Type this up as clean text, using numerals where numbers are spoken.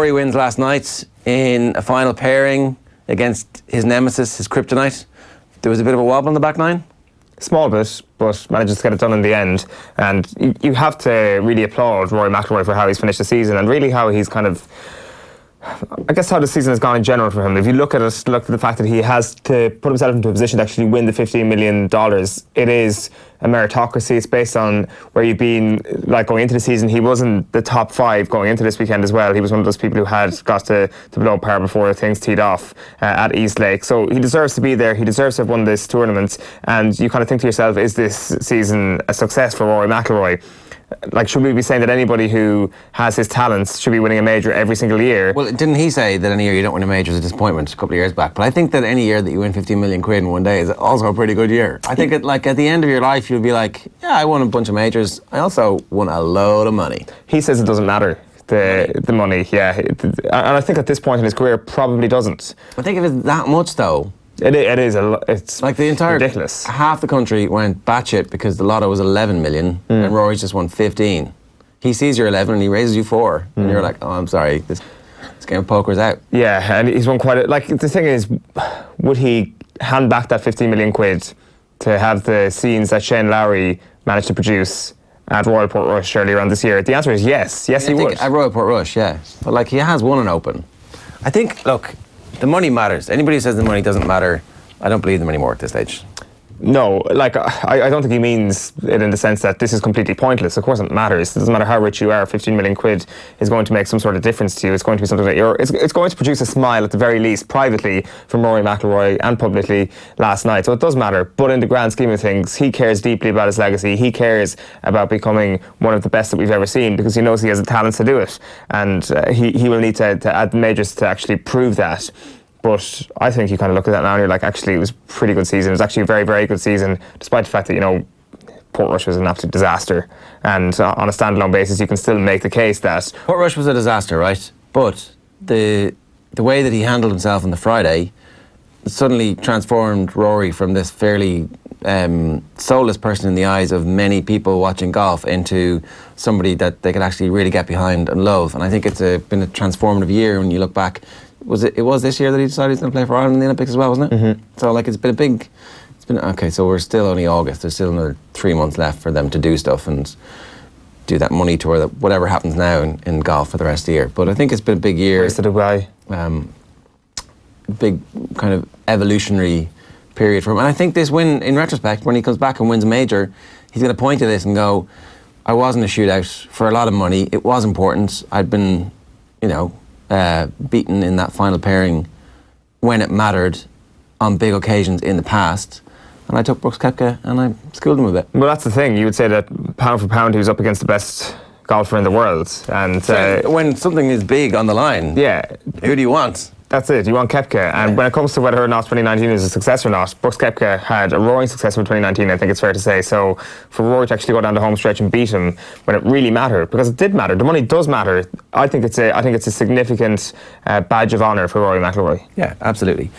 Rory wins last night in a final pairing against his nemesis, his kryptonite. There was a bit of a wobble in the back nine. Small bit, but manages to get it done in the end. And you have to really applaud Rory McIlroy for how he's finished the season and really how he's kind of, I guess, how the season has gone in general for him. If you look at the fact that he has to put himself into a position to actually win the $15 million, it is a meritocracy. It's based on where you've been, like, going into the season. He wasn't the top 5 going into this weekend as well. He was one of those people who had got to below par before things teed off at East Lake. So he deserves to be there. He deserves to have won this tournament. And you kind of think to yourself, is this season a success for Rory McIlroy? Like, should we be saying that anybody who has his talents should be winning a major every single year? Well, didn't he say that any year you don't win a major is a disappointment a couple of years back? But I think that any year that you win 15 million quid in one day is also a pretty good year. I think at the end of your life, you'll be like, yeah, I won a bunch of majors. I also won a load of money. He says it doesn't matter. The money, yeah. And I think at this point in his career, probably doesn't. I think if it's that much, though, it is it's like the entire ridiculous. Half the country went batshit because the lotto was 11 million and Rory's just won 15. He sees your 11 and he raises you 4 and you're like, oh, I'm sorry, this game of poker's out. Yeah, and he's won quite a, like, the thing is, would he hand back that 15 million quid to have the scenes that Shane Lowry managed to produce at Royal Portrush earlier on this year? The answer is yes. Yes, he would. At Royal Portrush, yeah. But, like, he has won an Open. I think, look, the money matters. Anybody who says the money doesn't matter, I don't believe them anymore at this stage. No, like, I don't think he means it in the sense that this is completely pointless. Of course it matters. It doesn't matter how rich you are, 15 million quid is going to make some sort of difference to you. It's going to be something that it's going to produce a smile at the very least, privately, from Rory McIlroy and publicly last night. So it does matter. But in the grand scheme of things, he cares deeply about his legacy. He cares about becoming one of the best that we've ever seen because he knows he has the talent to do it. And he will need to add the majors to actually prove that. But I think you kind of look at that now and you're like, actually, it was a pretty good season. It was actually a very, very good season, despite the fact that, you know, Portrush was an absolute disaster. And on a standalone basis, you can still make the case that Portrush was a disaster, right? But the way that he handled himself on the Friday suddenly transformed Rory from this fairly soulless person in the eyes of many people watching golf into somebody that they could actually really get behind and love. And I think it's been a transformative year when you look back. It was this year that he decided he's going to play for Ireland in the Olympics as well, wasn't it? Mm-hmm. So, like, it's been okay, so we're still only August. There's still another 3 months left for them to do stuff and do that money tour, that whatever happens now in golf for the rest of the year. But I think it's been a big year. Race to Dubai. Big kind of evolutionary period for him. And I think this win, in retrospect, when he comes back and wins a major, he's going to point to this and go, I was in a shootout for a lot of money. It was important. I'd been, you know, beaten in that final pairing when it mattered on big occasions in the past. And I took Brooks Koepka and I schooled him a bit. Well, that's the thing. You would say that pound for pound, he was up against the best golfer in the world. And when something is big on the line, yeah, who do you want? That's it, you want Koepka. And when it comes to whether or not 2019 is a success or not, Brooks Koepka had a roaring success in 2019, I think it's fair to say. So for Rory to actually go down the home stretch and beat him when it really mattered, because it did matter, the money does matter, I think it's a significant badge of honour for Rory McIlroy. Yeah, absolutely.